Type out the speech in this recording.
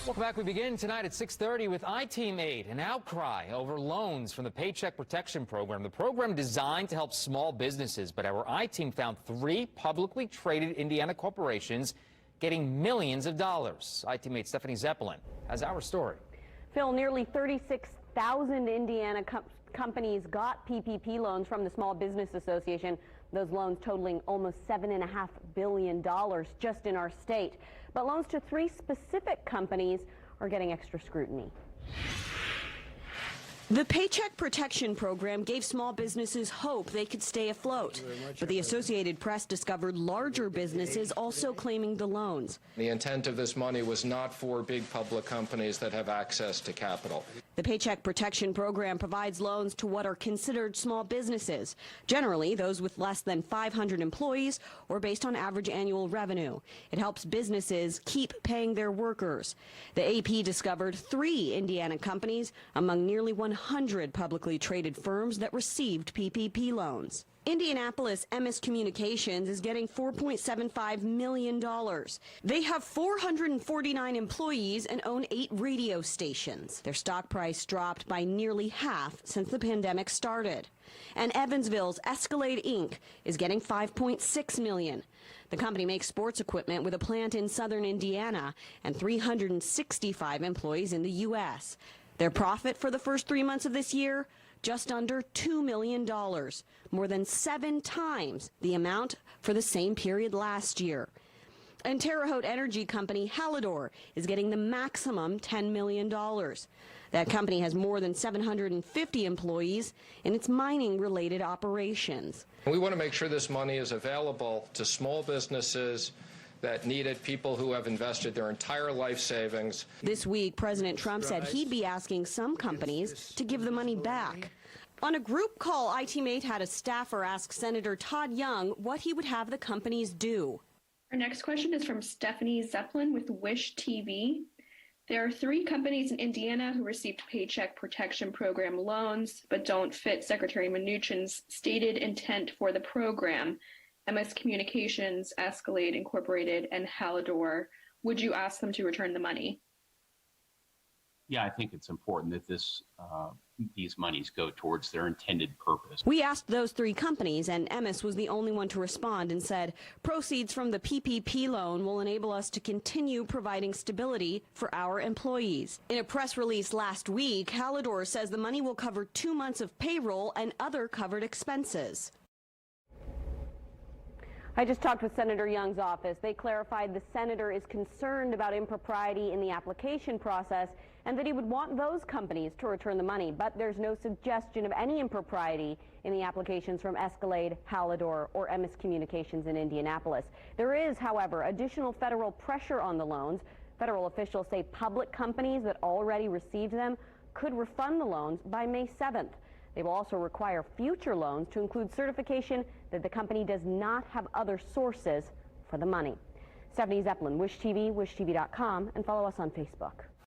Welcome back. We begin tonight at 6:30 with I-Team Aid, an outcry over loans from the Paycheck Protection Program. The program designed to help small businesses, but our I-Team found 3 publicly traded Indiana corporations getting millions of dollars. I-Team mate Stephanie Zeppelin has our story. Phil, nearly 36,000 Indiana companies got PPP loans from the Small Business Association. Those loans totaling almost $7.5 billion just in our state. But loans to 3 specific companies are getting extra scrutiny. The Paycheck Protection Program gave small businesses hope they could stay afloat. But the Associated Press discovered larger businesses also claiming the loans. The intent of this money was not for big public companies that have access to capital. The Paycheck Protection Program provides loans to what are considered small businesses, generally those with less than 500 employees or based on average annual revenue. It helps businesses keep paying their workers. The AP discovered 3 Indiana companies among nearly 100 publicly traded firms that received PPP loans. Indianapolis MS Communications is getting $4.75 million. They have 449 employees and own 8 radio stations. Their stock price dropped by nearly half since the pandemic started. And Evansville's Escalade Inc. is getting $5.6 million. The company makes sports equipment with a plant in southern Indiana and 365 employees in the U.S. Their profit for the first 3 months of this year, just under $2 million, more than 7 times the amount for the same period last year. And Terre Haute energy company Hallador is getting the maximum $10 million. That company has more than 750 employees in its mining-related operations. We want to make sure this money is available to small businesses that need it, people who have invested their entire life savings. This week, President Trump said he'd be asking some companies to give the money back. On a group call, I-Team Aid had a staffer ask Senator Todd Young what he would have the companies do. Our next question is from Stephanie Zeppelin with Wish TV. There are 3 companies in Indiana who received Paycheck Protection Program loans but don't fit Secretary Mnuchin's stated intent for the program. MS Communications, Escalade Incorporated, and Hallador. Would you ask them to return the money? Yeah, I think it's important that these monies go towards their intended purpose. We asked those 3 companies, and MS was the only one to respond and said, proceeds from the PPP loan will enable us to continue providing stability for our employees. In a press release last week, Hallador says the money will cover 2 months of payroll and other covered expenses. I just talked with Senator Young's office. They clarified the senator is concerned about impropriety in the application process and that he would want those companies to return the money. But there's no suggestion of any impropriety in the applications from Escalade, Hallador, or MS Communications in Indianapolis. There is, however, additional federal pressure on the loans. Federal officials say public companies that already received them could refund the loans by May 7th. They will also require future loans to include certification that the company does not have other sources for the money. Stephanie Zeppelin, Wish TV, wishtv.com, and follow us on Facebook.